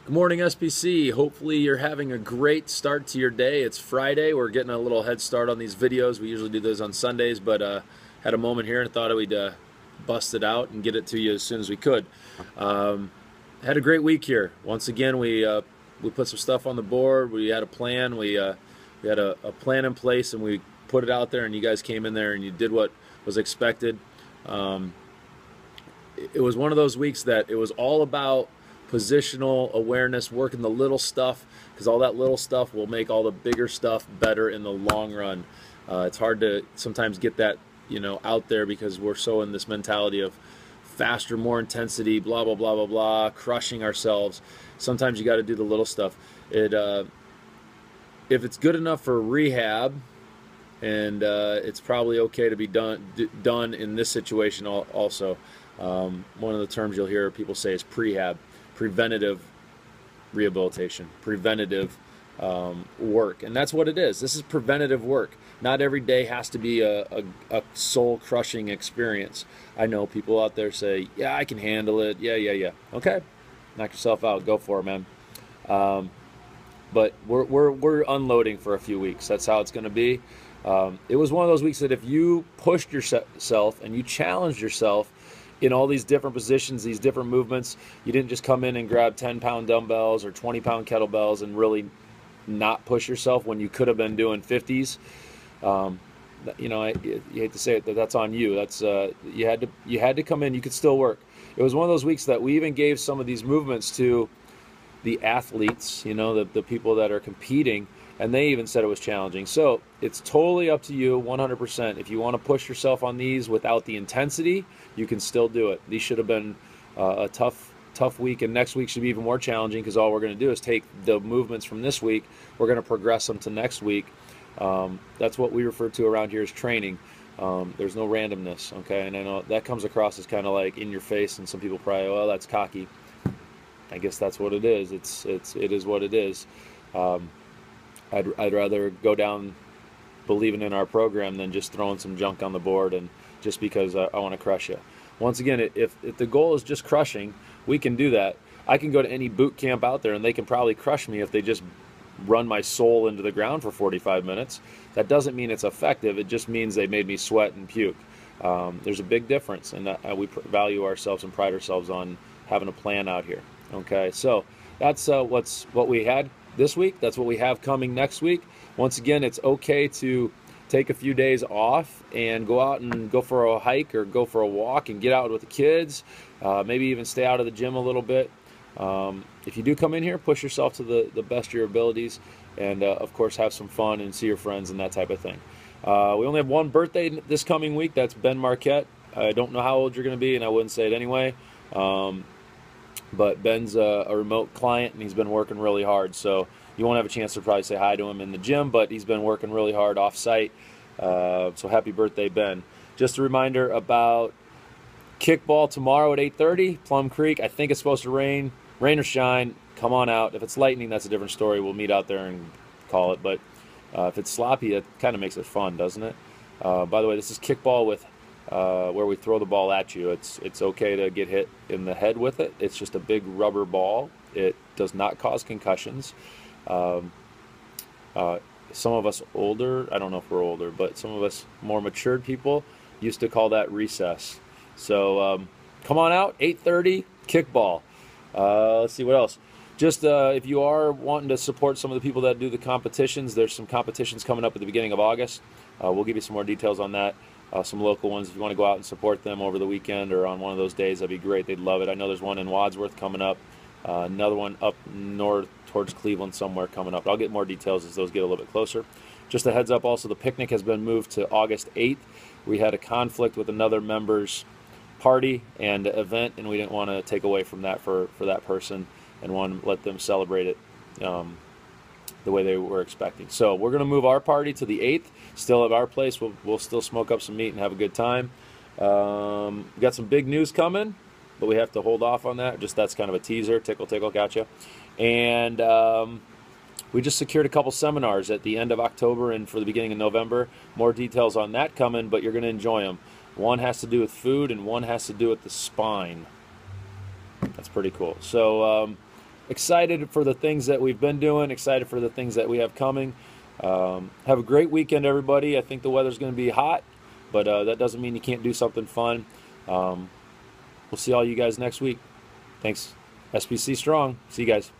Good morning, SBC. Hopefully you're having a great start to your day. It's Friday. We're getting a little head start on these videos. We usually do those on Sundays, but had a moment here and thought we'd bust it out and get it to you as soon as we could. Had a great week here. Once again, we put some stuff on the board. We had a plan. We had a plan in place, and we put it out there, and you guys came in there and you did what was expected. It was one of those weeks that it was all about positional awareness, working the little stuff, because all that little stuff will make all the bigger stuff better in the long run. It's hard to sometimes get that out there because we're so in this mentality of faster, more intensity, blah blah blah blah blah, crushing ourselves. Sometimes you got to do the little stuff. If it's good enough for rehab, and it's probably okay to be done in this situation also. One of the terms you'll hear people say is prehab. Preventative rehabilitation, preventative work, and that's what it is. This is preventative work. Not every day has to be a soul-crushing experience. I know people out there say, "Yeah, I can handle it." Yeah. Okay, knock yourself out. Go for it, man. But we're unloading for a few weeks. That's how it's going to be. It was one of those weeks that if you pushed yourself and you challenged yourself in all these different positions, these different movements, you didn't just come in and grab 10-pound dumbbells or 20-pound kettlebells and really not push yourself when you could have been doing 50s. You hate to say it, that's on you. That's you had to come in. You could still work. It was one of those weeks that we even gave some of these movements to the athletes, the people that are competing, and they even said it was challenging. So it's totally up to you, 100%. If you want to push yourself on these without the intensity, you can still do it. These should have been a tough week, and next week should be even more challenging because all we're going to do is take the movements from this week. We're going to progress them to next week. That's what we refer to around here as training. There's no randomness, okay? And I know that comes across as kind of like in your face, and some people probably, well, that's cocky. I guess that's what it is. It is what it is. I'd rather go down believing in our program than just throwing some junk on the board and just because I want to crush you. Once again, if the goal is just crushing, we can do that. I can go to any boot camp out there and they can probably crush me if they just run my soul into the ground for 45 minutes. That doesn't mean it's effective. It just means they made me sweat and puke. There's a big difference, and we value ourselves and pride ourselves on having a plan out here. Okay, so that's what we had this week. That's what we have coming next week. Once again, it's okay to take a few days off and go out and go for a hike or go for a walk and get out with the kids. Maybe even stay out of the gym a little bit. If you do come in here, push yourself to the best of your abilities, and of course have some fun and see your friends and that type of thing. We only have one birthday this coming week. That's Ben Marquette. I don't know how old you're going to be, and I wouldn't say it anyway. But Ben's a remote client, and he's been working really hard. So you won't have a chance to probably say hi to him in the gym, but he's been working really hard off-site. So happy birthday, Ben. Just a reminder about kickball tomorrow at 8:30, Plum Creek. I think it's supposed to rain or shine. Come on out. If it's lightning, that's a different story. We'll meet out there and call it. But if it's sloppy, it kind of makes it fun, doesn't it? By the way, this is kickball with where we throw the ball at you. It's okay to get hit in the head with it. It's just a big rubber ball. It does not cause concussions. Some of us older, I don't know if we're older, but some of us more matured people used to call that recess. So come on out, 8:30, kickball. Let's see what else. Just if you are wanting to support some of the people that do the competitions, there's some competitions coming up at the beginning of August. We'll give you some more details on that. Some local ones, if you want to go out and support them over the weekend or on one of those days, that'd be great. They'd love it. I know there's one in Wadsworth coming up, another one up north towards Cleveland somewhere coming up. I'll get more details as those get a little bit closer. Just a heads up also, the picnic has been moved to August 8th. We had a conflict with another member's party and event, and we didn't want to take away from that for that person and want to let them celebrate it the way they were expecting. So we're going to move our party to the 8th, still at our place. We'll still smoke up some meat and have a good time. We got some big news coming, but we have to hold off on that. Just that's kind of a teaser. Tickle, gotcha. And we just secured a couple seminars at the end of October and for the beginning of November. More details on that coming, but you're going to enjoy them. One has to do with food and one has to do with the spine. That's pretty cool. So excited for the things that we've been doing, excited for the things that we have coming. Have a great weekend, everybody. I think the weather's going to be hot, but that doesn't mean you can't do something fun. We'll see all you guys next week. Thanks. SBC Strong. See you guys.